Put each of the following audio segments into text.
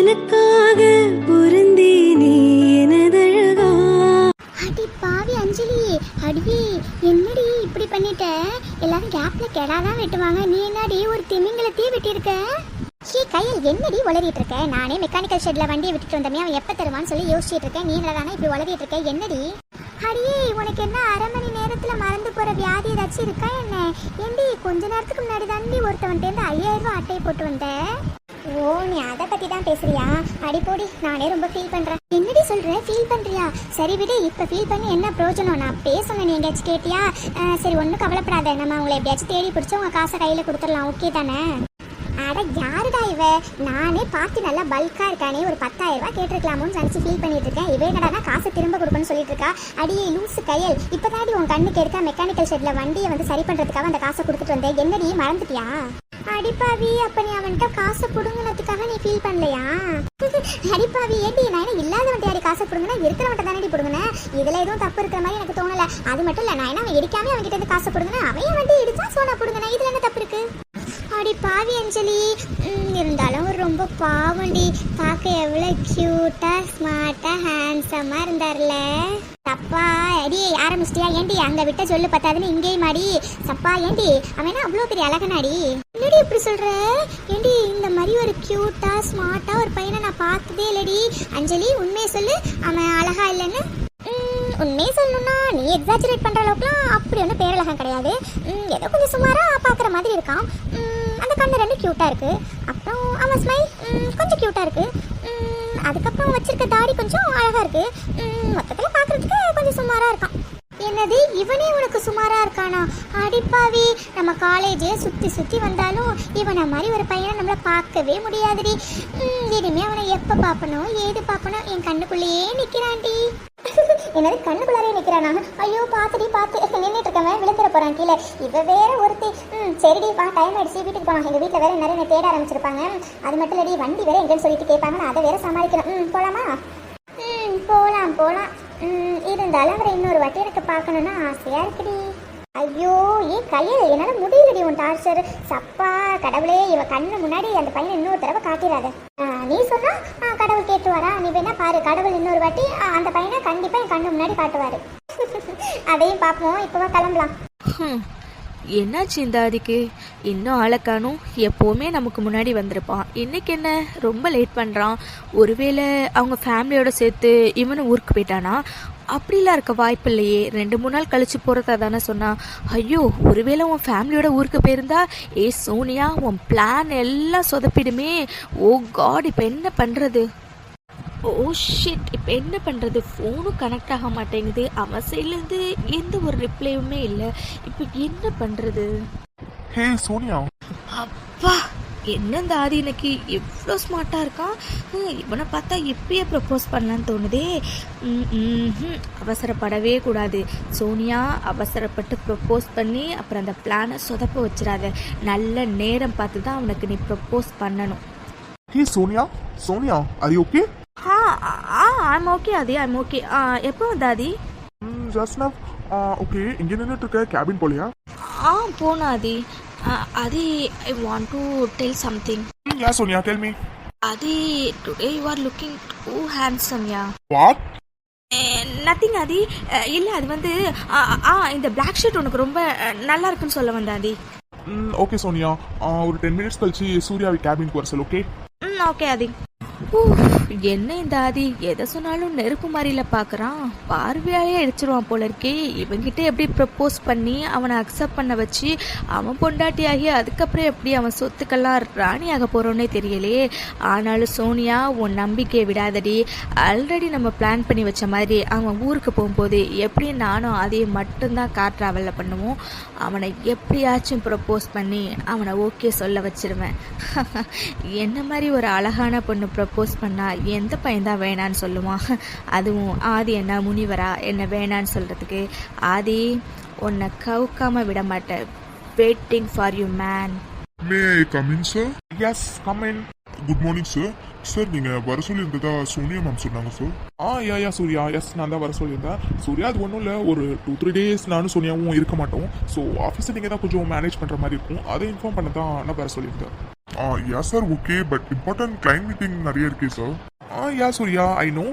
உனக்காக பொருந்தேனே எனதழகா. அடி பாவி அஞ்சலி, அடி என்னடி இப்படி பண்ணிட்ட? எல்லாரும் கேப்ல கெடாதான் வெட்டுவாங்க, நீ என்னடி ஒரு திமிங்கலத்தையே வெட்டியிருக்க? ஷீ கையில் என்னடி உளறிட்டு இருக்க? நானே மெக்கானிக்கல் ஷெட்ல வண்டியை விட்டுட்டு வந்தமே, அவன் எப்ப தருவான்னு சொல்லி யோசிச்சுட்டு இருக்கேன். நீ என்னடானா இப்படி உளறிட்டு இருக்க? என்னடி அடியே, உனக்கு என்ன அரை மணி நேரத்துல மறந்து போற வியாதி ஏதாச்சும் இருக்கா என்ன? ஏண்டி கொஞ்ச நேரத்துக்கு முன்னாடி தாண்டி ஒருத்தவன்ட்டேருந்து 5000 ரூபாய் அட்டையை போட்டு வந்தேன். ஓ, நீ அதை பத்தி தான் பேசுறியா? அடிப்போடி, நானே ரொம்ப ஃபீல் பண்றேன். என்னடி சொல்ற? ஃபீல் பண்றியா? சரி விடு, இப்ப ஃபீல் பண்ணி என்ன பிரயோஜனம்? நான் பேசணும், நீ எங்கேயாச்சும் கேட்டியா? சரி ஒன்றும் கவலைப்படாத, நம்ம உங்களை எப்படியாச்சும் தேடி பிடிச்சி உங்க காசை கையில கொடுத்துடலாம், ஓகே தானே? அட யாருடா இவ? நானே பார்த்து நல்லா பல்கா இருக்கானே, ஒரு 10,000 ரூபாய் கேட்டிருக்கலாமோன்னு நினச்சி ஃபீல் பண்ணிட்டு இருக்கேன். இவ என்னடா காசை திரும்ப கொடுக்கணும்னு சொல்லிட்டு இருக்கா. அடியே லூசு கையல், இப்போதாடி உன் கண்ணுக்கு எடுக்க மெக்கானிக்கல் ஷெட்ல வண்டியை வந்து சரி பண்றதுக்காக அந்த காசை கொடுத்துட்டு வந்தேன். என்னடி மறந்துட்டியா? அடிப்பாவி, அப்ப நீ அவன்கிட்ட காசை புடுங்கினதுக்காக நீ ஃபீல் பண்ணலையா? அடிப்பாவி, ஏடி நான் என்ன இல்லாதவன்ட்ட யாரி காசை புடுங்கினா, இருக்கிறவன்ட்ட தானே புடுங்கினேன். இதுல எதுவும் தப்பு இருக்கிற மாதிரி எனக்கு தோணல. அது மட்டும் இல்ல, நான் என்ன அவன் இடிக்காம அவன்கிட்ட இருந்து காசை புடுங்கினேன், அவன் வண்டி இடிச்சா சோனா புடுங்கினேன். இதுல என்ன தப்பு இருக்கு? அடி பாவி அஞ்சலி, இருந்தாலும் ரொம்ப பாவண்டி. பார்க்க எவ்வளோ க்யூட்டா ஸ்மார்ட்டா ஹேண்ட்ஸமா இருந்தார்ல. சப்பா அடி ஆரம்பிச்சிட்டியா? ஏண்டி அங்க விட்ட சொல்லு பத்தாதுன்னு இங்கேயும் மாடி. சப்பா ஏண்டி அவன் அவ்வளோ பெரிய அழகனாடி? என்னடி இப்படி சொல்ற? ஏண்டி இந்த மாதிரி ஒரு க்யூட்டா ஸ்மார்ட்டா ஒரு பையனை நான் பார்த்ததே இல்லடி. அஞ்சலி உண்மையை சொல்லு, அவன் அழகா இல்லைன்னு. உண்மையை சொல்லணும்னா நீ எக்ஸாஜரேட் பண்ற அளவுக்குலாம் அப்படி ஒன்றும் பேரழகம் கிடையாது. ஏதோ கொஞ்சம் சுமாரா பார்க்குற மாதிரி இருக்கான். அந்த கண்ணு ரெண்டு க்யூட்டாக இருக்கு. அப்புறம் அவன் ஸ்மைல் கொஞ்சம் க்யூட்டாக இருக்கு. அதுக்கப்புறம் வச்சிருக்க தாடி கொஞ்சம் அழகா இருக்கு. மொத்தத்தில் பார்க்கறதுக்கு கொஞ்சம் சுமாரா இருக்கான். என்னது, இவனே உனக்கு சுமாரா இருக்கானா? அடிப்பாவி, நம்ம காலேஜே சுற்றி சுற்றி வந்தாலும் இவனை மாதிரி ஒரு பையனை நம்மளை பார்க்கவே முடியாதுடி. இனிமே அவனை எப்போ பார்ப்பனும் ஏது பார்ப்பனும் என் கண்ணுக்குள்ளேயே நிற்கிறான்டி. என்னது கண்ணுக்குள்ளாரே நிற்கிறானா? ஐயோ பார்த்துடி, பார்த்து நின்றுட்டு இருக்கவன் விழுந்துட போறான் கீழே. இவ வேற ஒருத்தி. சரிடி வா, டைம் ஆயிடுச்சு, வீட்டுக்கு போகலாம். எங்கள் வீட்டில் வேற நிறைய தேட ஆரம்பிச்சிருப்பாங்க. அது மட்டும் இல்லடி, வண்டி வேற எங்கன்னு சொல்லிட்டு கேட்பாங்க, நான் அதை வேற சமாளிக்கணும். போகலாமா? போகலாம் போகலாம். இருந்தாலும் அவரை இன்னொரு வாட்டி எனக்கு பார்க்கணுன்னா ஆசையா இருக்குடி. ஐயோ ஏன் கையில் என்னால் முடியலடி உன் டார்ச்சர். சப்பா கடவுளே, இவ கண்ணு முன்னாடி அந்த பையனை இன்னொரு தடவை காட்டிடாத. நீ சொன்னா கடவுள் கேட்டுவாரா? நீ வேணா பாரு, கடவுள் இன்னொரு வாட்டி அந்த பையனை கண்டிப்பா என் கண்ணு முன்னாடி காட்டுவாரு. அதையும் பார்ப்போம். இப்போவா கிளம்பலாம். என்னாச்சு இந்த ஆதிக்கு? இன்னும் ஆளக்கானும். எப்போவுமே நமக்கு முன்னாடி வந்திருப்பான், இன்னைக்கு என்ன ரொம்ப லேட் பண்ணுறான்? ஒருவேளை அவங்க ஃபேமிலியோட சேர்த்து இவனும் ஊருக்கு போயிட்டானா? அப்படிலாம் இருக்க வாய்ப்பு இல்லையே. 2-3 நாள் கழிச்சு போகிறதா தானே சொன்னான். ஐயோ, ஒருவேளை உன் ஃபேமிலியோட ஊருக்கு போயிருந்தா, ஏ சோனியா, உன் பிளான் எல்லாம் சொதப்பிடுமே. ஓ காட், இப்போ என்ன பண்ணுறது? ஓ ஷிட், இப்போ என்ன பண்ணுறது? ஃபோனும் கனெக்ட் ஆக மாட்டேங்குது, அவன் சைட்லேருந்து எந்த ஒரு ரிப்ளையுமே இல்லை. இப்போ என்ன பண்ணுறது? ஹே சோனியா. அப்பா, என்ன இந்த ஆதி இன்னைக்கு எவ்வளோ ஸ்மார்ட்டாக இருக்கான். இவனை பார்த்தா இப்பயே ப்ரப்போஸ் பண்ணலான்னு தோணுதே. அவசரப்படவே கூடாது சோனியா. அவசரப்பட்டு ப்ரப்போஸ் பண்ணி அப்புறம் அந்த பிளானை சொதப்ப வச்சிடாத. நல்ல நேரம் பார்த்து தான் அவனுக்கு நீ ப்ரப்போஸ் பண்ணணும். Hey Sonia. Sonia, are you okay? I'm okay Aadhi, I'm okay. எப்போ வந்த ஆதி? Just now. ஓகே, இங்கே நின்றுட்டு இருக்க, கேபின் போலியா? போனா Aadhi. Aadhi, I want to tell something. Yeah Sonia, tell me. Aadhi, today you are looking too handsome. Yeah what? Nothing Aadhi. இல்லை, அது வந்து இந்த பிளாக் ஷர்ட் உனக்கு ரொம்ப நல்லா இருக்குன்னு சொல்ல வந்த ஆதி. ஓகே சோனியா, ஒரு 10 மினிட்ஸ் கழிச்சு சூர்யாவை கேபினுக்கு வர சொல். ஓகே ஓகே ஆதி. என்ன இந்த ஆதி எதை சொன்னாலும் நெருப்பு மாதிரில பார்க்குறான். பார்வையாலே அடிச்சிருவான் போல இருக்கே. இவங்கிட்ட எப்படி ப்ரப்போஸ் பண்ணி அவனை அக்செப்ட் பண்ண வச்சு அவன் பொண்டாட்டியாகி அதுக்கப்புறம் எப்படி அவன் சொத்துக்கெல்லாம் ராணியாக போகிறோன்னே தெரியலையே. ஆனாலும் சோனியா, உன் நம்பிக்கையை விடாதடி. ஆல்ரெடி நம்ம பிளான் பண்ணி வச்ச மாதிரி அவன் ஊருக்கு போகும்போது எப்படி நானும் அதையும் மட்டும்தான் கார் ட்ராவலில் பண்ணுவோம். அவனை எப்படியாச்சும் ப்ரப்போஸ் பண்ணி அவனை ஓகே சொல்ல வச்சிருவேன். என்ன மாதிரி ஒரு அழகான பொண்ணு ப்ரப்போஸ் பண்ணா எந்த பையன் தான் வேணான்னு சொல்லுவான்? அதுவும் ஆதி என்ன முனிவரா என்ன வேணான்னு சொல்கிறதுக்கு? ஆதி, உன்னை கவுக்காம விட மாட்டேன். Waiting for you man. May I come in sir? Yes come in. Good morning sir. Sir நீங்கள் வர சொல்லியிருந்ததா சோனியா மேம் சொன்னாங்க சார். யா சூர்யா, எஸ் நான் தான் வர சொல்லியிருந்தேன். சூர்யா, அது ஒன்றும் இல்லை, ஒரு 2-3 டேஸ் நானும் சோனியாவும் இருக்க மாட்டோம். ஸோ ஆஃபீஸை நீங்கள் தான் கொஞ்சம் மேனேஜ் பண்ணுற மாதிரி இருக்கும், அதை இன்ஃபார்ம் பண்ண தான் நான் வர சொல்லியிருந்தேன். Yeah sir okay but important client meeting நிறைய இருக்கே sir. Yeah Surya I know.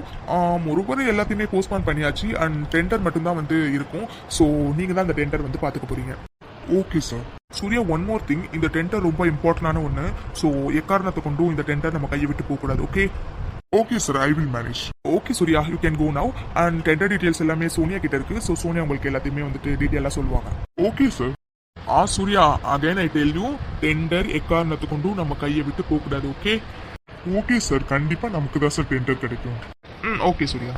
ஒருவரை எல்லாத்தையுமே போஸ்ட்பான் பண்ணியாச்சு அண்ட் டெண்டர் மட்டும்தான் வந்து இருக்கும். ஸோ நீங்கள் தான் அந்த டெண்டர் வந்து பார்த்துக்க போறீங்க. Okay sir. Surya one more thing, இந்த டெண்டர் ரொம்ப இம்பார்ட்டன்டான ஒன்று. ஸோ எக்காரணத்தை கொண்டும் இந்த டெண்டர் நம்ம கையை விட்டு போகக்கூடாது. Okay okay sir, I will manage. Okay Surya, you can go now. And tender details எல்லாமே சோனியா கிட்ட இருக்கு. ஸோ சோனியா உங்களுக்கு எல்லாத்தையுமே வந்துட்டு டீட்டெயிலாக சொல்லுவாங்க. Okay sir. Surya again I tell you, tender எக்காரணத்தை கொண்டும் நம்ம கையை விட்டு போகக்கூடாது. ஓகே ஓகே சார், கண்டிப்பா நமக்கு தான் சார் டெண்டர் கிடைக்கும். ஓகே சூர்யா.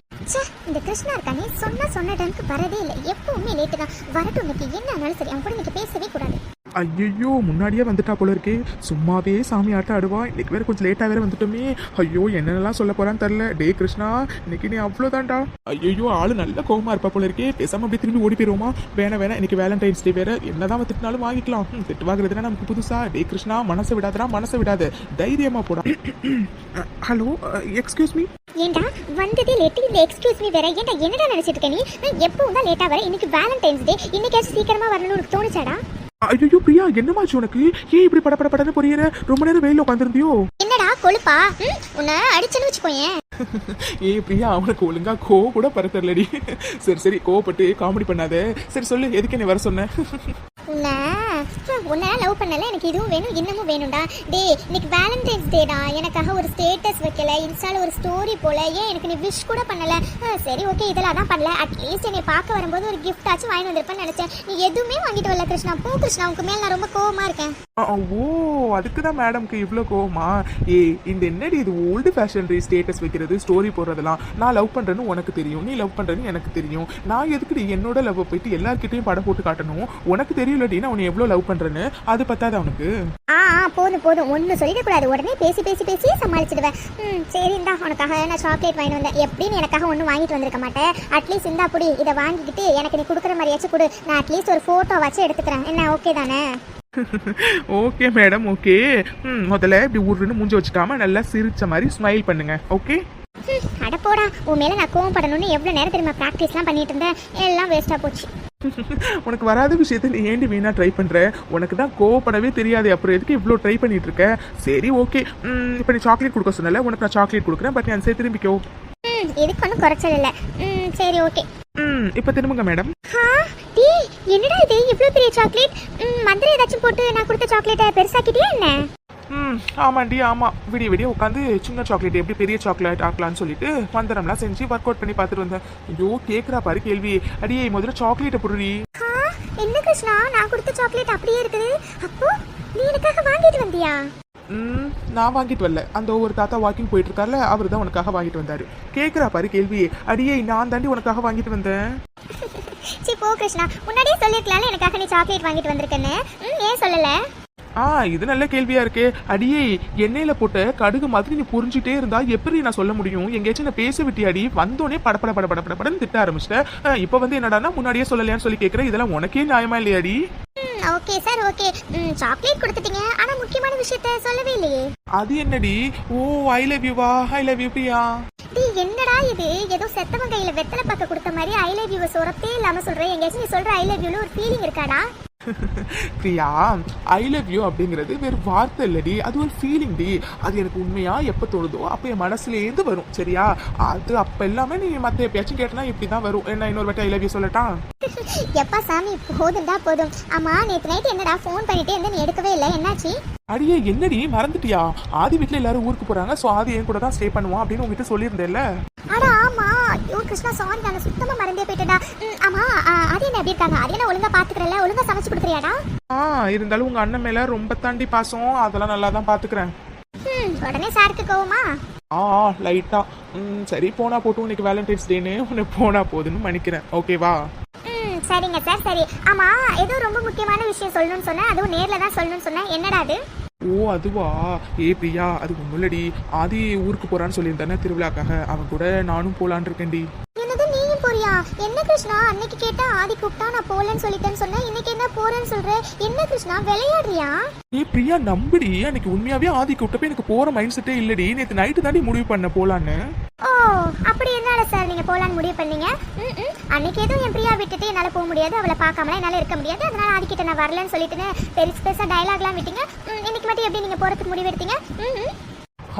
இந்த கிருஷ்ணா இருக்கானே சொன்ன டைமுக்கு வரதே இல்லை, எப்பவுமே லேட்டு தான். வரட்டும், இன்னைக்கு என்ன ஆனாலும் சரி அவன் கூட இன்னைக்கு பேசவே கூடாது. ஐயோ முன்னாடியே வந்துட்டா போல இருக்கே, சும்மாவே சாமி ஆட்டம் ஆடுவா. இன்னைக்கு வேற கொஞ்சம் லேட்டாக வேற வந்துட்டோமே. ஐயோ என்னென்னலாம் சொல்ல போறான்னு தெரில. டே கிருஷ்ணா, இன்னைக்கு நீ அவ்வளோதான்டா. ஐயோ ஆளு நல்ல கோவமா இருப்பா போல இருக்கே. பேசாம அப்படியே திரும்பி ஓடி போயிருவோமா? வேணாம், இன்னைக்கு வேலண்டைன்ஸ் டே வேற, என்னதான் திட்டினாலும் வாங்கிக்கலாம். திட்டு வாங்குறதுனா நமக்கு புதுசா. டே கிருஷ்ணா, மனசை விடாத, தைரியமா போடா. Hello, excuse me. ஏண்டா வந்ததே லேட்டு, இந்த எக்ஸ்கியூஸ் மீ வேற. ஏண்டா என்னடா நினைச்சிட்டு இருக்க நீ? எப்பவும் தான் லேட்டா வர, இன்னைக்கு வேலண்டைன்ஸ் டே, இன்னைக்காச்சும் சீக்கிரமா வரணும்னு உனக்கு தோணுச்சாடா? ஐயோ பிரியா, என்னமாச்சு உனக்கு? ஏன் இப்படி படப்படன்னு புரியுற? ரொம்ப நேரம் வெயில உட்காந்துருந்தியோ? என்னடா கொழுப்பா, உன்னை அடிச்சுன்னு வச்சுக்கோயேன். ஏய் பிரியா, அவனுக்கு ஒழுங்கா கூட பரத்தரலடி. சரி கோவப்பட்டு காமெடி பண்ணாத. சரி சொல்லு, எதுக்கு நீ வர சொன்ன? உன்னை லவ் பண்ணல, எனக்கு இதுவும் வேணும் இன்னமும் வேணும்டா. டே இன்னைக்கு வேலண்டைன்ஸ் டேடா, எனக்காக ஒரு ஸ்டேட்டஸ் வைக்கல, இன்ஸ்டால ஒரு ஸ்டோரி போல, ஏன் எனக்கு நீ விஷ் கூட பண்ணல. சரி ஓகே, இதெல்லாம் தான் பண்ணல. அட்லீஸ்ட் என்னை பார்க்க வரும்போது ஒரு கிஃப்ட் ஆச்சும் வாங்கி வந்திருப்பேன்னு நினைச்சேன். நீ எதுவுமே வாங்கிட்டு வரல கிருஷ்ணா. போ கிருஷ்ணா, உனக்கு மேல நான் ரொம்ப கோவமா இருக்கேன். ஓ அதுக்குதான் மேடம்க்கு இவ்வளோ கோவமா? இந்த என்னடி இது ஓல்டு ஃபேஷன் ஸ்டேட்டஸ் வைக்கிறது, ஸ்டோரி போடுறதெல்லாம். நான் லவ் பண்றேன்னு உனக்கு தெரியும், நீ லவ் பண்றேன்னு எனக்கு தெரியும். நான் எதுக்குடி என்னோட லவ் போயிட்டு எல்லார்கிட்டையும் படம் போட்டு காட்டணும்? உனக்கு தெரியலடி நான் உன்னை எவ்வளோ லவ் பண்றேன்னு. அது பத்தாத அவனுக்கு? போதும் ஒன்னு சொல்லிடக்கூடாது. உடனே பேசி சமாளிச்சிடுவேன். சரி இந்தா, உனக்காக நான் சாக்லேட் வாங்கிட்டு வந்தேன். எப்படின்னு எனக்காக ஒன்றும் வாங்கிட்டு வந்திருக்க மாட்டேன். அட்லீஸ்ட் இந்தா அப்படி இதை வாங்கிக்கிட்டு எனக்கு நீ கொடுக்குற மாதிரியாச்சும் கொடு. நான் அட்லீஸ்ட் ஒரு ஃபோட்டோ வச்சு எடுத்துக்கிறேன். என்ன ஓகே தானே? Okay madam okay. முதல்ல இப்படி உருன்னு மூஞ்சி வச்சுக்காம நல்லா சிரிச்ச மாதிரி ஸ்மைல் பண்ணுங்க. ஓகே அட போடா, உன் மேல நான் கோவப்படணும்னு எவ்வளவு நேரம் தெரியுமா ப்ராக்டிஸ்லாம் பண்ணிட்டு இருந்தேன். எல்லாம் வேஸ்டா போச்சு. உனக்கு வராத விஷயத்த நீ ஏண்டி வீணா ட்ரை பண்ற? உனக்கு தான் கோவப்படவே தெரியாது, அப்புறம் எதுக்கு இவ்வளோ ட்ரை பண்ணிட்டு இருக்க? சரி ஓகே, இப்போ நீ சாக்லேட் கொடுக்க சொன்னல, உனக்கு நான் சாக்லேட் கொடுக்குறேன். பட் நான் சரி திரும்பிக்கோ. இதுக்கு ஒன்றும் குறைச்சல் இல்லை. சரி ஓகே. இப்போ திரும்புங்க மேடம். என்னடா இது இவ்வளோ பெரிய சாக்லேட்? மந்திரம் ஏதாச்சும் போட்டு நான் கொடுத்த சாக்லேட்டை பெருசாக்கிட்டியா என்ன? ஆமாண்டி ஆமா. விடிய உட்காந்து சின்ன சாக்லேட் எப்படி பெரிய சாக்லேட் ஆக்கலான்னு சொல்லிட்டு மந்திரம்லாம் செஞ்சு ஒர்க் அவுட் பண்ணி பார்த்துட்டு வந்தேன். ஐயோ கேட்குறா பாரு கேள்வி. அடியே முதல்ல சாக்லேட்டை புடுறி. என்ன கிருஷ்ணா, நான் கொடுத்த சாக்லேட் அப்படியே இருக்குது. அப்போ நீ எனக்காக வாங்கிட்டு வந்தியா? நான் வாங்கிட்டு வரல, அந்த ஒரு தாத்தா வாக்கிங் போயிட்டு இருக்காருல, அவர் தான் உனக்காக வாங்கிட்டு வந்தாரு. கேட்குறா பாரு கேள்வி. அடியே நான் தாண்டி உனக்காக வாங்கிட்டு வந்தேன். சரி போ கிருஷ்ணா, முன்னாடியே சொல்லிருக்கலாம்ல எனக்காக நீ சாக்லேட் வாங்கிட்டு வந்திருக்கேன்னு. ஏன் சொல்லல? இது நல்ல கேள்வியா இருக்கே. அடியே எண்ணெயில போட்ட கடுகு மாதிரி நீ புரிஞ்சுட்டே இருந்தா எப்படி நான் சொல்ல முடியும்? எங்கேயாச்சும் நான் பேச விட்டியாடி? வந்தோடனே படப்படன்னு திட்ட ஆரம்பிச்சிட்டேன். இப்போ வந்து என்னடானா முன்னாடியே சொல்லலையான்னு சொல்லி கேட்குறேன். இதெல்லாம் உனக்கே நியாயமா இல்லையாடி? Okay sir okay. சாக்லேட் கொடுத்துட்டீங்க, ஆனா முக்கியமான விஷயத்தை சொல்லவே இல்லையே. அது என்னடி? ஓ ஐ லவ் யூவா? I love you Priya. என்னடா இது, ஏதோ செத்தவன் கையில வெத்தலை பக்க கொடுத்த மாதிரி ஐ லவ் யூ சொரத்தே இல்லாம சொல்றேன். எங்கேயாச்சும் நீ சொல்ற ஐ லவ் யூல ஒரு ஃபீலிங் இருக்காடா? பிரியா, ஐ லவ் யூ அப்படிங்கிறது வெறும் வார்த்தை இல்லடி, அது ஒரு ஃபீலிங் டி. அது எனக்கு உண்மையா எப்போ தோணுதோ அப்போ என் மனசுலேருந்து வரும். சரியா? அது அப்போ எல்லாமே நீ மற்ற எப்பயாச்சும் கேட்டனா இப்படி தான் வரும். என்ன இன்னொரு வாட்டி ஐ லவ் யூ சொல்லட்டா? எப்பா சாமி போதும்டா போதும். ஆமா நேற்று நைட் என்னடா ஃபோன் பண்ணிட்டே இருந்த, நீ எடுக்கவே இல்லை, என்னாச்சு? அடியே என்னடி மறந்துட்டியா? ஆதி வீட்டில் எல்லாரும் ஊருக்கு போறாங்க, ஸோ ஆதி என் கூட தான் ஸ்டே பண்ணுவான் அப்படின்னு உங்ககிட்ட சொல்லியிருந்தேன்ல. அட ஆமா, ஐயோ கிருஷ்ணா சாரி, நான் சுத்தமா மறந்தே போயிட்டேடா. ஆமா அது என்ன எப்படி இருக்காங்க? அது என்ன ஒழுங்கா பாத்துக்கறல, ஒழுங்கா சமைச்சு கொடுக்குறியாடா? இருந்தாலும் உங்க அண்ணன் மேல ரொம்ப தாண்டி பாசம், அதெல்லாம் நல்லா தான் பாத்துக்கிறேன். உடனே சாருக்கு கோவமா? லைட்டா. சரி போனா போட்டும், இன்னைக்கு வேலண்டைன்ஸ் டேன்னு உன்னை போனா போதுன்னு மன்னிக்கிறேன். ஓகேவா? சரிங்க சார் சரி. ஆமா ஏதோ ரொம்ப முக்கியமான விஷயம் சொல்லணும்னு சொன்னேன், அதுவும் நேர்ல தான் சொல்லணும்னு சொன்னேன். என்னடா அது? ஓ அதுவா? பிரியா, அது ஒண்ணுலடி. ஆதி ஊருக்கு போறான்னு சொல்லியிருந்தானே திருவிழாக்காக, அவன் கூட நானும் போலான் இருக்கேன்டி. என்னது நீயும் போறியா? என்ன கிருஷ்ணா, அன்னைக்கு கேட்டா ஆதி கூப்பிட்டா நான் போலன்னு சொல்லிட்டேன்னு சொன்னேன், இன்னைக்கு என்ன போறேன்னு சொல்ற? என்ன கிருஷ்ணா விளையாடுறியா? பிரியா நம்புடி, அன்னைக்கு உண்மையாவே ஆதி கூப்பிட்டப்ப எனக்கு போற மைண்ட் செட்டே இல்லடி. நேற்று நைட்டு தாண்டி முடிவு பண்ண போலான்னு. ஓ அப்படி என்னால சார் நீங்க போலான்னு முடிவு பண்ணீங்க? அன்னைக்கு எதுவும் என் பிரியா விட்டுட்டு என்னால போக முடியாது, அவளை பார்க்காம என்னால இருக்க முடியாது, அதனால ஆதிக்கிட்ட நான் வரலன்னு சொல்லிட்டு பெருசா டயலாக்லாம் விட்டீங்க. இன்னைக்கு மட்டும் எப்படி நீங்க போறதுக்கு முடிவு எடுத்தீங்க?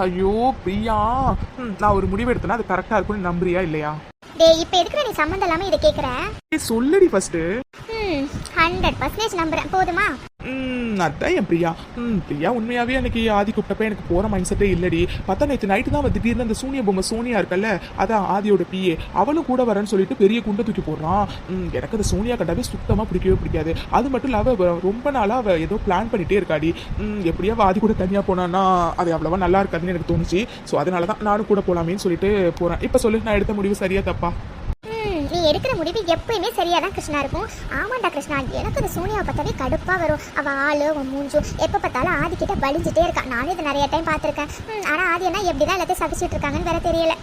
ஐயோ பிரியா, நான் ஒரு முடிவு எடுத்தேன்னா அது கரெக்டா இருக்கும்னு நம்புறியா இல்லையா? டேய் இப்போ எதுக்கு நீ சம்மந்தம் இல்லாம இதை கேக்குற? சொல்லடி ஃபர்ஸ்ட். 100% நம்புறேன், போதுமா? அதான் என் பிரியா. பிரியா உண்மையாவே அன்னைக்கு ஆதி கூப்பிட்டப்ப எனக்கு போற மைண்ட் செட்டே இல்லடி. பார்த்தா நேற்று நைட்டு தான் திடீர்னு அந்த சூனிய பொம்மை சோனியா இருக்கல்ல, அதான் ஆதியோட பிஏ, அவளும் கூட வரேன்னு சொல்லிட்டு பெரிய குண்டை தூக்கி போடுறான். எனக்கு அந்த சோனியா கண்டாவே சுத்தமா பிடிக்கவே பிடிக்காது. அது மட்டும் இல்லாம ரொம்ப நாளா அவ ஏதோ பிளான் பண்ணிட்டே இருக்காடி. எப்படியா ஆதி கூட தனியா போனான்னா அது அவ்வளவா நல்லா இருக்காதுன்னு எனக்கு தோணுச்சு. ஸோ அதனாலதான் நானும் கூட போலாமேன்னு சொல்லிட்டு போறேன். இப்ப சொல்லு, நான் எடுத்த முடிவு சரியா தப்பா? நீ எடுக்கிற முடிவு எப்பயுமே சரியா தான் கிருஷ்ணா இருக்கும். ஆமாண்டா கிருஷ்ணா, எனக்கு அந்த சோனியாவை பார்த்தாவே கடுப்பா வரும். அவ ஆளு அவன் மூஞ்சும் எப்ப பார்த்தாலும் ஆதி கிட்ட வலிஞ்சிட்டே இருக்கா. நானும் இதை நிறைய டைம் பார்த்திருக்கேன். ஆனா ஆதி என்ன எப்படிதான் எல்லாத்தையும் சகிச்சுட்டு இருக்காங்கன்னு வேற தெரியல.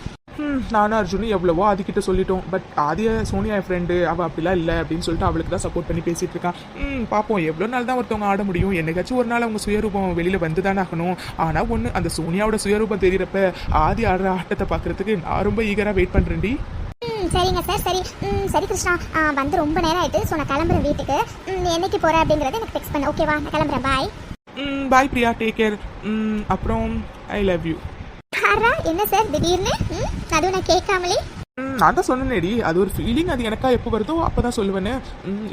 நானும் அர்ஜுனும் எவ்வளவோ ஆதிக்கிட்ட சொல்லிட்டோம். பட் ஆதிய சோனியா என் ஃப்ரெண்டு, அவள் அப்படிலாம் இல்லை அப்படின்னு சொல்லிட்டு அவளுக்கு தான் சப்போர்ட் பண்ணி பேசிட்டு இருக்கான். பார்ப்போம் எவ்வளோ நாள் தான் ஒருத்தவங்க ஆட முடியும். என்னைக்காச்சும் ஒரு நாள் அவங்க சுயரூபம் வெளியில் வந்து தானே ஆகணும். ஆனால் ஒன்று, அந்த சோனியாவோட சுயரூபம் தெரியறப்ப ஆதி ஆடுற ஆட்டத்தை பார்க்கறதுக்கு நான் ரொம்ப ஈகராக வெயிட் பண்ணுறேன்டி. சரிங்க சார், சரி சரி கிருஷ்ணா, வந்து ரொம்ப நேரம் ஆயிட்டு. ஸோ நான் கிளம்புறேன் வீட்டுக்கு. நீ என்னைக்கு போற அப்படிங்கறத எனக்கு டெக்ஸ்ட் பண்ணு, ஓகேவா? நான் கிளம்புறேன், பாய். பாய் பிரியா, டேக் கேர். அப்புறம் ஐ லவ் யூ. என்ன சார் திடீர்னு? அதுவும் நான் கேட்காமலே? நான் தான் சொன்னேடி, அது ஒரு ஃபீலிங், அது எனக்கா எப்போ வருதோ அப்பதான் சொல்லுவேன்னு.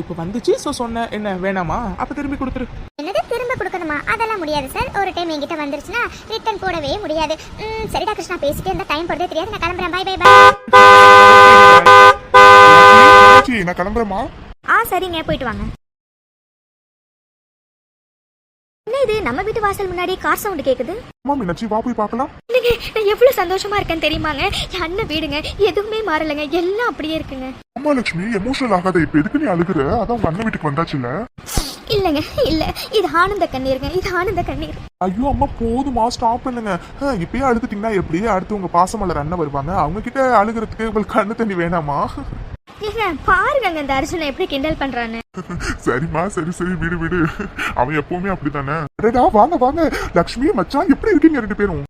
இப்போ வந்துச்சு, ஸோ சொன்னேன். என்ன வேணாமா? அப்போ திரும்பி கொடுத்துரு. என்னது திரும்ப கொடுக்கணுமா? அதெல்லாம் முடியாது சார். ஒரு டைம் என்கிட்ட வந்துருச்சுன்னா ரிட்டர்ன் போடவே முடியாது. சரிடா கிருஷ்ணா, பேசிட்டு இருந்தா டைம் போறதே தெரியாது. நான் கிளம்புறேன், பை பை பை. நான் கிளம்புறேமா? சரிங்க, போயிட்டு வாங்க. என்ன இது, நம்ம வீட்டு வாசல் முன்னாடி கார் சவுண்ட் கேக்குது? அம்மா மீனாட்சி, வா போய் பார்க்கலாம். இல்லைங்க, நான் எவ்வளவு சந்தோஷமா இருக்கேன்னு தெரியுமாங்க? என் அண்ணன் வீடுங்க, எதுவுமே மாறலைங்க, எல்லாம் அப்படியே இருக்குங்க. அம்மா லட்சுமி, எமோஷனல் ஆகாத. இப்ப எதுக்கு நீ அழுகுற? அதான் உங்க அண்ணன் வீட்டுக்கு வந்தாச்சுல்ல. இல்லைங்க, இல்ல, இது ஆனந்த கண்ணீருங்க, இது ஆனந்த கண்ணீர். ஐயோ அம்மா, போதுமா, ஸ்டாப் பண்ணுங்க. இப்பயே அழுதுட்டீங்கன்னா எப்படி? அடுத்து உங்க பாசமலர் அண்ணன் வருவாங்க, அவங்க கிட்ட அழுகிறதுக்கு உங்களுக்கு கண்ணு தண்ணி வேணாமா? ஏங்க பாருங்க இந்த அர்ஜுனை எப்படி கிண்டல் பண்றான்னு. சரிம்மா, சரி சரி, விடு விடு. அவன் எப்பவுமே அப்படித்தானே. வாங்க வாங்க, லட்சுமி மச்சான், எப்படி இருக்கீங்க ரெண்டு பேரும்?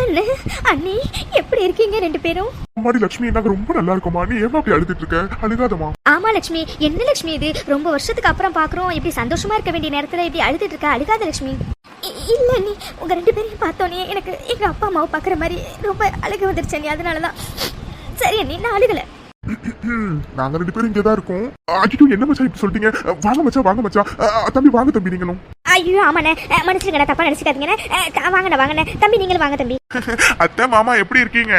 அண்ணே அண்ணி, எப்படி இருக்கீங்க ரெண்டு பேரும்? அம்மாடி லட்சுமி, நாங்க ரொம்ப நல்லா இருக்கோமா. நீ ஏமா அப்படி அழுதுட்டு இருக்க? அழுகாதமா. ஆமா லட்சுமி, என்ன லட்சுமி இது? ரொம்ப வருஷத்துக்கு அப்புறம் பாக்குறோம், இப்படி சந்தோஷமா இருக்க வேண்டிய நேரத்துல இப்படி அழுதுட்டு இருக்க. அழுகாத லட்சுமி. இல்ல நீ, உங்க ரெண்டு பேரையும் பார்த்தோன்னே எனக்கு எங்க அப்பா அம்மாவை பாக்குற மாதிரி ரொம்ப அழுக வந்துருச்சு. நீ அதனாலதான். சரி அண்ணி, நான் அழுகல. நாங்க ரெண்டு பேரும் இங்கதான் இருக்கோம். ஐயோ, என்ன மச்சான் இப்படி சொல்லிட்டீங்க? வாங்க மச்சான், வாங்க மச்சான். தம்பி வாங்க தம்பி, நீங்களும். ஐயோ ஆமாண்ணே, மனுஷனுக்கு தப்பா நினைச்சுக்காதீங்கண்ணே. வாங்கண்ணே வாங்கண்ணே. தம்பி நீங்களும் வாங்க தம்பி. அத்தை மாமா எப்படி இருக்கீங்க?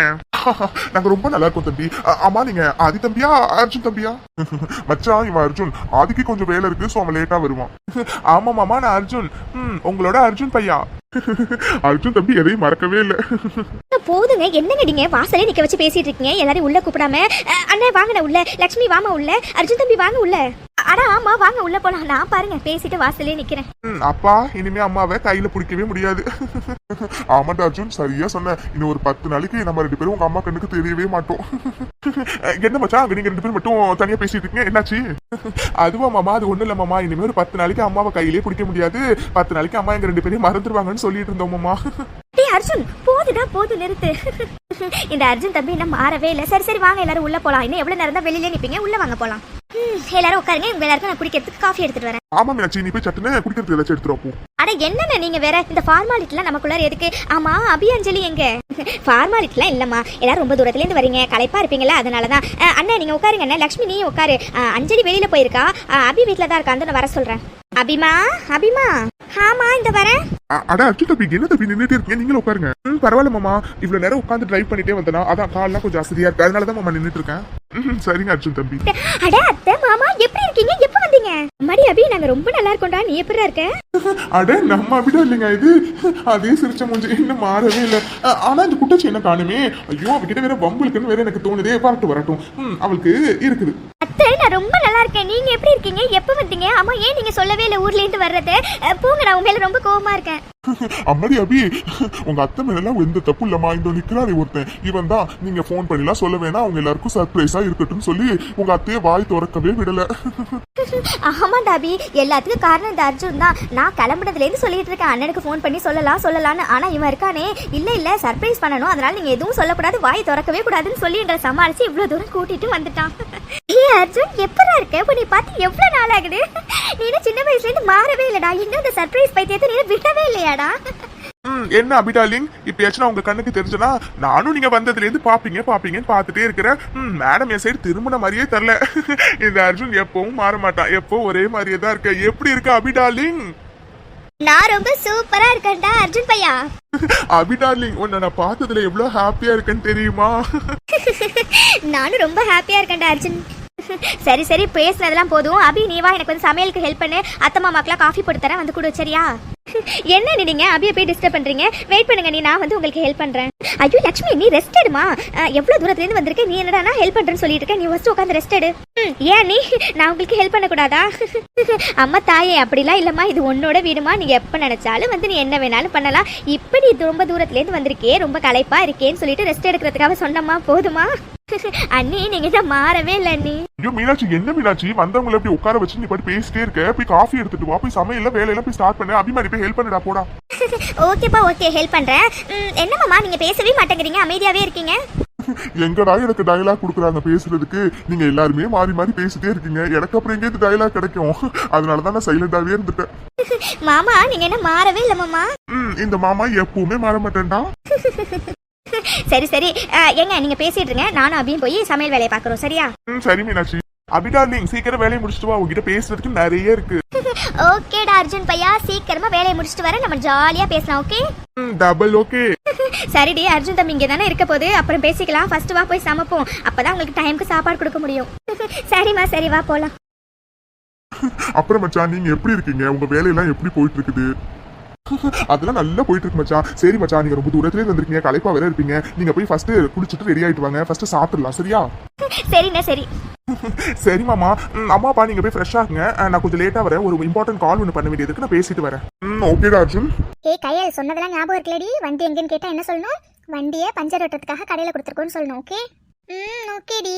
நாங்க ரொம்ப நல்லா இருக்கோம் தம்பி. ஆமா, நீங்க ஆதி தம்பியா அர்ஜுன் தம்பியா? மச்சான், இவன் அர்ஜுன். ஆதிக்கு கொஞ்சம் வேலை இருக்கு, சோ அவன் லேட்டா வருவான். ஆமா மாமா, நான் அர்ஜுன். உங்களோட அர்ஜுன் பையா. அர்ஜுன் தம்பி எதையும் மறக்கவே இல்ல. போதுங்க, என்னங்க நீங்க வாசலே நிக்க வச்சு பேசிட்டு இருக்கீங்க? எல்லாரும் உள்ள கூப்பிடாம. அண்ணே வாங்கண்ணே உள்ள. லட்சுமி வாமா உள்ள. அர்ஜுன் தம்பி வாங்க உள்ள. அடா ஆமா, வாங்க உள்ள போலாம். நான் பாருங்க பேசிட்டு வாசலே நிக்கிறேன். அப்பா, இனிமே அம்மாவை கையில பிடிக்கவே முடியாது. ஆமாண்டா அர்ஜுன், சரியா சொன்ன. இன்னும் ஒரு 10 நாளைக்கு நம்ம ரெண்டு பேரும் உங்க அம்மா கண்ணுக்கு தெரியவே மாட்டோம். என்ன மச்சான், அங்க நீங்க ரெண்டு பேரும் மட்டும் தனியா பேசிட்டு இருக்கீங்க, என்னாச்சு? அதுவா மாமா, அது ஒண்ணு இல்ல மாமா. இனிமே ஒரு 10 நாளைக்கு அம்மாவை கையிலே பிடிக்க முடியாது. 10 நாளைக்கு அம்மா எங்க ரெண்டு பேரையும் மறந்துடுவாங்கன்னு சொல்லிட்டு இருந்தோம் மாமா. அர்ஜுன் போதுடா, போது நிறுத்து. இந்த அர்ஜுன் தம்பி இன்னும் மாறவே இல்லை. சரி சரி வாங்க, எல்லாரும் உள்ள போலாம். இன்னும் எவ்வளவு நேரம் தான் வெளியிலே நிப்பீங்க? உள்ள வாங்க போலாம். எல்லாரும் உட்காருங்க, உங்க எல்லாருக்கும் நான் குடிக்கிறதுக்கு காஃபி எடுத்துட்டு வரேன். ஆமா மீனாட்சி, நீ போய் சட்டுன்னு குடிக்கிறதுக்கு ஏதாச்சும் எடுத்துட்டு போ. அட என்னங்க நீங்க வேற, இந்த ஃபார்மாலிட்டிலாம் நமக்குள்ளார எதுக்கு? ஆமா, அபி அஞ்சலி எங்க? ஃபார்மாலிட்டிலாம் இல்லம்மா, எல்லாரும் ரொம்ப தூரத்துல இருந்து வரீங்க, களைப்பா இருப்பீங்களா, அதனாலதான். அண்ணா நீங்க உட்காருங்க. அண்ணா லட்சுமி நீ உட்காரு. அஞ்சலி வெளியில போயிருக்கா, அபி வீட்டுல தான் இருக்கா, நான் வர சொல்றேன். அபிமா, அபிமா. ஆமா இந்த வரேன். அட அர்ஜுன் தம்பி, என்ன தம்பி நின்றுட்டே இருக்கீங்க? நீங்களும் உட்காருங்க. பரவாயில்ல மாமா, இவ்வளவு நேரம் உட்காந்து டிரைவ் பண்ணிட்டே வந்தனா, அதான் கால்லாம் கொஞ்சம் அசதியா இருக்கு, அதனாலதான் மாமா நின்றுட்டு இருக்கேன். சரிங்க அர்ஜுன் தம்பி. அட அத்தை மாமா எப்படி இருக்கீங்க? எப்ப வந்தீங்க? அம்மாடி அபி, நாங்க ரொம்ப நல்லா இருக்கோம்டா. நீ எப்படிடா இருக்க? அட நம்ம அபிடா இல்லைங்க இது. அதே சிரிச்ச மூஞ்சி, இன்னும் மாறவே இல்லை. ஆனா இந்த குட்டச்சி என்ன காணுமே? ஐயோ, அவகிட்ட வேற வம்புக்குன்னு வேற எனக்கு தோணுதே. வரட்டும் வரட்டும், அவளுக்கு இருக்குது. அத்தை நான் ரொம்ப நல்லா இருக்கேன். இருக்கேன். நீங்க எப்படி இருக்கீங்க? எப்ப வந்தீங்க? அம்மா ஏன் நீங்க சொல்லவே இல்ல ஊர்ல இருந்து வர்றது? போங்க, நான் உங்க மேல ரொம்ப கோவமா இருக்கேன். அம்மாடி அபி, உங்க அத்தை மேலாம் எந்த தப்பு இல்லம்மா. இந்த நிக்கிறாரே ஒருத்தன், இவன் தான். நீங்க போன் பண்ணிலாம் சொல்ல வேணாம், அவங்க எல்லாருக்கும் சர்ப்ரைஸா இருக்கட்டும் சொல்லி உங்க அத்தையை வாய் திறக்கவே விடல. ஆமா டாபி, எல்லாத்துக்கும் காரணம் இந்த அர்ஜுன் தான். நான் கிளம்புனதுல இருந்து சொல்லிட்டு இருக்கேன் அண்ணனுக்கு ஃபோன் பண்ணி சொல்லலாம்னு. ஆனா இவன் இருக்கானே, இல்ல சர்ப்ரைஸ் பண்ணணும், அதனால நீங்க எதுவும் சொல்லக்கூடாது, வாய் திறக்கவே கூடாதுன்னு சொல்லி எங்களை சமாளிச்சு இவ்வளவு தூரம் கூட்டிட்டு வந்துட்டான். அர்ஜுன் எப்படா இருக்க? இப்போ நீ பார்த்து எவ்வளவு நாள் ஆகுது? நீ சின்ன வயசுல இருந்து மாறவே இல்லடா. இன்னும் இந்த சர்ப்ரைஸ் பைத்தியத்தை நீ விடவே இல்லையாடா? என்ன அபிடாலிங், இப்பயாச்சும் உங்க கண்ணுக்கு தெரிஞ்சனா நானும் நீங்க வந்ததுல இருந்து பாப்பீங்கன்னு பாத்துட்டே இருக்கிறேன். மேடம் என் சைடு திரும்பின மாதிரியே தெரியல. இந்த அர்ஜுன் எப்பவும் மாற மாட்டான், எப்பவும் ஒரே மாதிரியே தான் இருக்க. எப்படி இருக்க அபிடாலிங்? நான் ரொம்ப சூப்பரா இருக்கேன்டா அர்ஜுன் பையா. அபிடாலிங், உன்னை நான் பார்த்ததுல எவ்வளவு ஹாப்பியா இருக்கேன்னு தெரியுமா? நானும் ரொம்ப ஹாப்பியா இருக்கேன்டா அர்ஜுன். சரி பேசுனதெல்லாம் போதும். அபி நீ வா, எனக்கு வந்து சமையலுக்கு ஹெல்ப் பண்ணு. அத்தை மாமாக்கெல்லாம் காஃபி போட்டு தரேன், வந்து கொடு சரியா? என்ன நீங்க அபியை போய் டிஸ்டர்ப் பண்றீங்க? வெயிட் பண்ணுங்க, நான் வந்து உங்களுக்கு ஹெல்ப் பண்றேன். ஐயோ லட்சுமி, நீ ரெஸ்ட் எடுமா. எவ்வளவு தூரத்துல இருந்து வந்திருக்க, நீ என்னடா ஹெல்ப் பண்றேன்னு சொல்லிட்டு இருக்க? நீ ஃபர்ஸ்ட் உட்காந்து ரெஸ்ட் எடு. ஏன் நான் உங்களுக்கு ஹெல்ப் பண்ண கூடாதா? அம்மா தாயே, அப்படிலாம் இல்லம்மா, இது உன்னோட வீடுமா. நீ எப்ப நினைச்சாலும் வந்து நீ என்ன வேணாலும் பண்ணலாம். இப்ப நீ ரொம்ப தூரத்துல இருந்து வந்திருக்கே, ரொம்ப களைப்பா இருக்கேன்னு சொல்லிட்டு ரெஸ்ட் எடுக்கிறதுக்காக சொன்னம்மா, போதுமா? அண்ணி நீங்க தான் மாறவே இல்லை அண்ணி. ஐயோ மீனாட்சி, என்ன மீனாட்சி வந்தவங்களை எப்படி உட்கார வச்சு நீ பாட்டு பேசிட்டே இருக்க? போய் காஃபி எடுத்துட்டு வா, போய் சமையல்ல வேலையெல்லாம் போய் ஸ்டார்ட் பண்ணு. அபிமாரி போய் ஹெல்ப் பண்ணுடா, போடா. ஓகேப்பா, ஓகே, ஹெல்ப் பண்றேன். என்னம்மா நீங்க பேசவே மாட்டேங்கிறீங்க, அமைதியாவே இருக்கீங்க? எங்கடா எனக்கு டயலாக் கொடுக்குறாங்க பேசுறதுக்கு? நீங்க எல்லாருமே மாறி பேசிட்டே இருக்கீங்க, எனக்கு அப்புறம் எங்க இந்த டயலாக் கிடைக்கும்? அதனாலதான் நான் சைலண்டாவே இருந்துட்டேன். மாமா நீங்க என்ன மாறவே இல்ல மாமா? இந்த மாமா எப்பவுமே மாற மாட்டேன்டா. சரி ஏங்க நீங்க பேசிட்டு இருங்க, நானும் அபியும் போய் சமையல் வேலையை பாக்குறோம், சரியா? சரி மீனாட்சி. அபிடாலிங், சீக்கிரம் வேலையை முடிச்சுட்டு வா, உங்ககிட்ட பேசுறதுக்கு நிறைய இருக்கு. ஓகேடா அர்ஜுன் பையா, சீக்கிரமா வேலையை முடிச்சுட்டு வர, நம்ம ஜாலியா பேசலாம். ஓகே? Double okay. சரிடி, அர்ஜுன் தம்பி இங்க தானே இருக்க போது, அப்புறம் பேசிக்கலாம். ஃபர்ஸ்ட் வா போய் சமைப்போம், அப்பதான் உங்களுக்கு டைமுக்கு சாப்பாடு கொடுக்க முடியும். சரிம்மா, சரி வா போலாம். அப்புறம் மச்சான், நீங்க எப்படி இருக்கீங்க? உங்க வேலையெல்லாம் எப்படி போயிட்டு இருக்குது? அதெல்லாம் நல்லா போயிட்டு இருக்கு மச்சான். சரி மச்சான், நீங்க ரொம்ப தூரத்துல வந்திருக்கீங்க, களைப்பா வேற இருப்பீங்க. நீங்க போய் ஃபர்ஸ்ட் குளிச்சுட்டு ரெடி ஆயிட்டு வாங்க, ஃபர்ஸ்ட் சாப்பிடலாம், சரியா? சரிண்ணே, சரி. சரி மாமா. அம்மாப்பா நீங்க போய் ஃப்ரெஷ் ஆகுங்க, நான் கொஞ்சம் லேட்டா வரேன், ஒரு இம்பார்ட்டன்ட் கால் ஒன்று பண்ண வேண்டியதுக்கு நான் பேசிட்டு வரேன். ஓகேடா அர்ஜுன். கையல் சொன்னதெல்லாம் ஞாபகம் இருக்கலடி? வண்டி எங்கன்னு கேட்டா என்ன சொல்லணும்? வண்டியை பஞ்சர் ஓட்டுறதுக்காக கடையில கொடுத்துருக்கோன்னு சொல்லணும். ஓகே? ஓகேடி.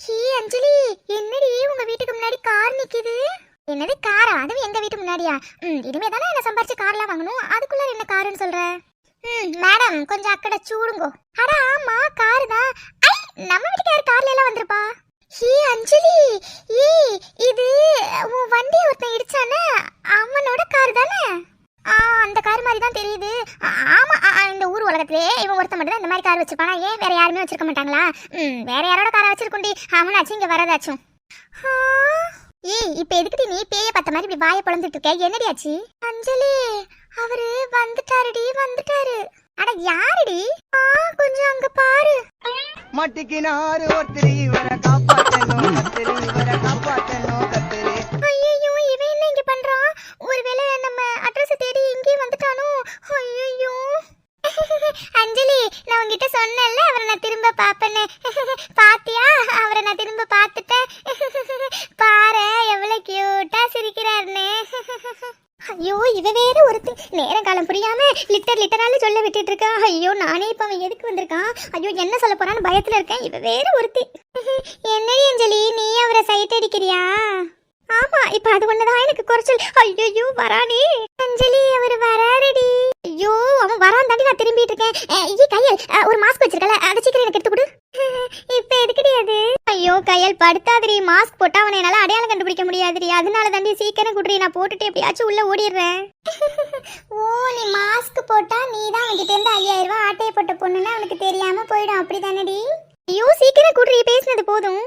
ஹீ அஞ்சலி, என்னடி உங்க வீட்டுக்கு முன்னாடி கார் நிக்குது? என்னது காரா? அதுவும் எங்க வீட்டு முன்னாடியா? இனிமே தானே என்ன சம்பாரிச்சு கார்லாம் வாங்கணும், அதுக்குள்ள என்ன காருன்னு சொல்ற? மேடம் கொஞ்சம் அக்கட சூடுங்கோ. அட ஆமா, காரு தான். நம்ம வீட்டுக்கு யார் கார்ல எல்லாம் வந்திருப்பா? ஹீ அஞ்சலி, இது உன் வண்டி ஒருத்தன் இடிச்சானே, அவனோட கார் தானே? அந்த கார் மாதிரி தான் தெரியுது. ஆமா, இந்த ஊர் உலகத்திலே இவன் ஒருத்த மட்டும் தான் இந்த மாதிரி கார் வச்சிருப்பானா? ஏன் வேற யாருமே வச்சிருக்க மாட்டாங்களா? வேற யாரோட காரை வச்சிருக்குண்டி, அவனாச்சும் இங்க வரதாச்சும். இப்ப எதுக்குடி நீ பேய பார்த்த மாதிரி இப்படி வாயை பொழந்துட்டு இருக்க? என்னடி ஆச்சு? அஞ்சலி, அவரு வந்துட்டாருடி, வந்துட்டாரு. அட யாருடி? கொஞ்சம் அங்க பாரு. மட்டிக்கினாரு ஒருத்தரி வர காப்பாத்தணும், கத்திரி வர காப்பாத்தணும், கத்திரி. ஐயோ, இவன் என்ன இங்க பண்றான்? ஒருவேளை நம்ம அட்ரஸ் தேடி இங்கே வந்துட்டானோ? ஐயோ அஞ்சலி, நான் உங்ககிட்ட சொன்னேன்ல அவரை நான் திரும்ப பாப்பேன்னு. பாத்தியா, அவரை நான் திரும்ப பார்த்துட்டேன். பாரு எவ்வளவு கியூட்டா சிரிக்கிறாருன்னு. ஐயோ, இவ வேற ஒருத்தி நேரம் காலம் புரியாம லிட்டரால சொல்ல விட்டுட்டு இருக்கா. ஐயோ, நானே இப்ப அவன் எதுக்கு வந்திருக்கான்? ஐயோ, என்ன சொல்ல போறான்னு பயத்துல இருக்கேன். இவ வேற ஒருத்தி. என்னடி அஞ்சலி, நீ அவரை சைட் அடிக்கிறியா? ஆமா, இப்ப அது ஒண்ணுதான் எனக்கு குறைச்சல். ஐயோ வரானே. அஞ்சலி, அவர் வராருடி. ஐயோ, அவன் வரான் தாண்டி நான் திரும்பிட்டு இருக்கேன். கையல், ஒரு மாஸ்க் வச்சிருக்கல, அதை சீக்கிரம் எனக்கு எடுத்து கொடு. இப்ப எதுக்குடி அது? ஐயோ கையல், படுத்தாதிரி. மாஸ்க் போட்டா அவனை என்னால அடையாளம் கண்டுபிடிக்க முடியாதுடி, அதனால தாண்டி சீக்கிரம் குடுறி, நான் போட்டுட்டு எப்படியாச்சும் உள்ள ஓடிடுறேன். ஓ, நீ மாஸ்க் போட்டா நீ தான் அவன்கிட்ட இருந்து 5000 ரூபாய் ஆட்டையை போட்ட பொண்ணுன்னு அவனுக்கு தெரியாம போயிடும், அப்படிதானடி? ஐயோ சீக்கிரம் குடுறி, பேசினது போதும்.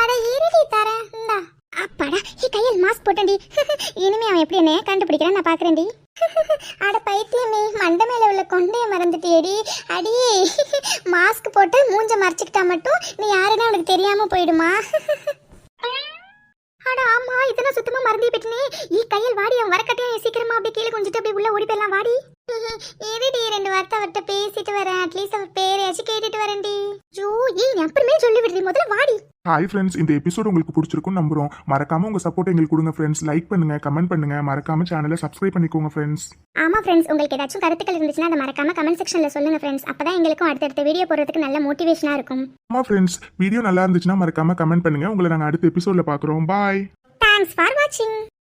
அட இருடி, தரேன். இந்தா. அப்பாடா, கையல் மாஸ்க் போட்டேன்டி. இனிமே அவன் எப்படி என்ன கண்டுபிடிக்கிறான் நான் பாக்குறேன்டி. அட பைத்தியமே, மண்டை மேல உள்ள கொண்டைய மறந்துட்டியடி. அடியே, மாஸ்க் போட்டு மூஞ்ச மறைச்சிக்கிட்டா மட்டும் நீ யாருன்னு அவனுக்கு தெரியாம போயிடுமா? அட ஆமா, இதெல்லாம் சுத்தமா மறந்தே போயிட்டனே. கையல் வாடி, அவன் வரக்கட்டையும் சீக்கிரமா அப்படியே கீழே கொஞ்சிட்டு அப்படியே உள்ள ஓடி போயிடலாம். வாடி. இருடி, 2 வார்த்தை அவர்கிட்ட பேசிட்டு வரேன். அட்லீஸ்ட் அவர் பேரையாச்சும் கேட்டுட்டு வரேன்டி. ஜோ, நீ அப்புறமே சொல்லி விடுறீ, முதல்ல வாடி. ஹாய் ஃப்ரெண்ட்ஸ், இந்த எபிசோட் உங்களுக்கு பிடிச்சிருக்கும் நம்புறோம். மறக்காம உங்க சப்போர்ட் எங்களுக்கு கொடுங்க ஃப்ரெண்ட்ஸ். லைக் பண்ணுங்க, கமெண்ட் பண்ணுங்க, மறக்காம சேனலை சப்ஸ்கிரைப் பண்ணிக்கோங்க ஃப்ரெண்ட்ஸ். ஆமா ஃப்ரெண்ட்ஸ், உங்களுக்கு ஏதாச்சும் கருத்துக்கள் இருந்துச்சுன்னா அதை மறக்காம கமெண்ட் செக்ஷன்ல சொல்லுங்க ஃப்ரெண்ட்ஸ். அப்பதான் எங்களுக்கும் அடுத்தடுத்த வீடியோ போடுறதுக்கு நல்ல மோட்டிவேஷனா இருக்கும். ஆமா ஃப்ரெண்ட்ஸ், வீடியோ நல்லா இருந்துச்சுன்னா மறக்காம கமெண்ட் பண்ணுங்க. உங்களை நாங்கள் அடுத்த எபிசோட்ல பார்க்குறோம். பாய். தேங்க்ஸ் ஃபார் வாட்சிங்.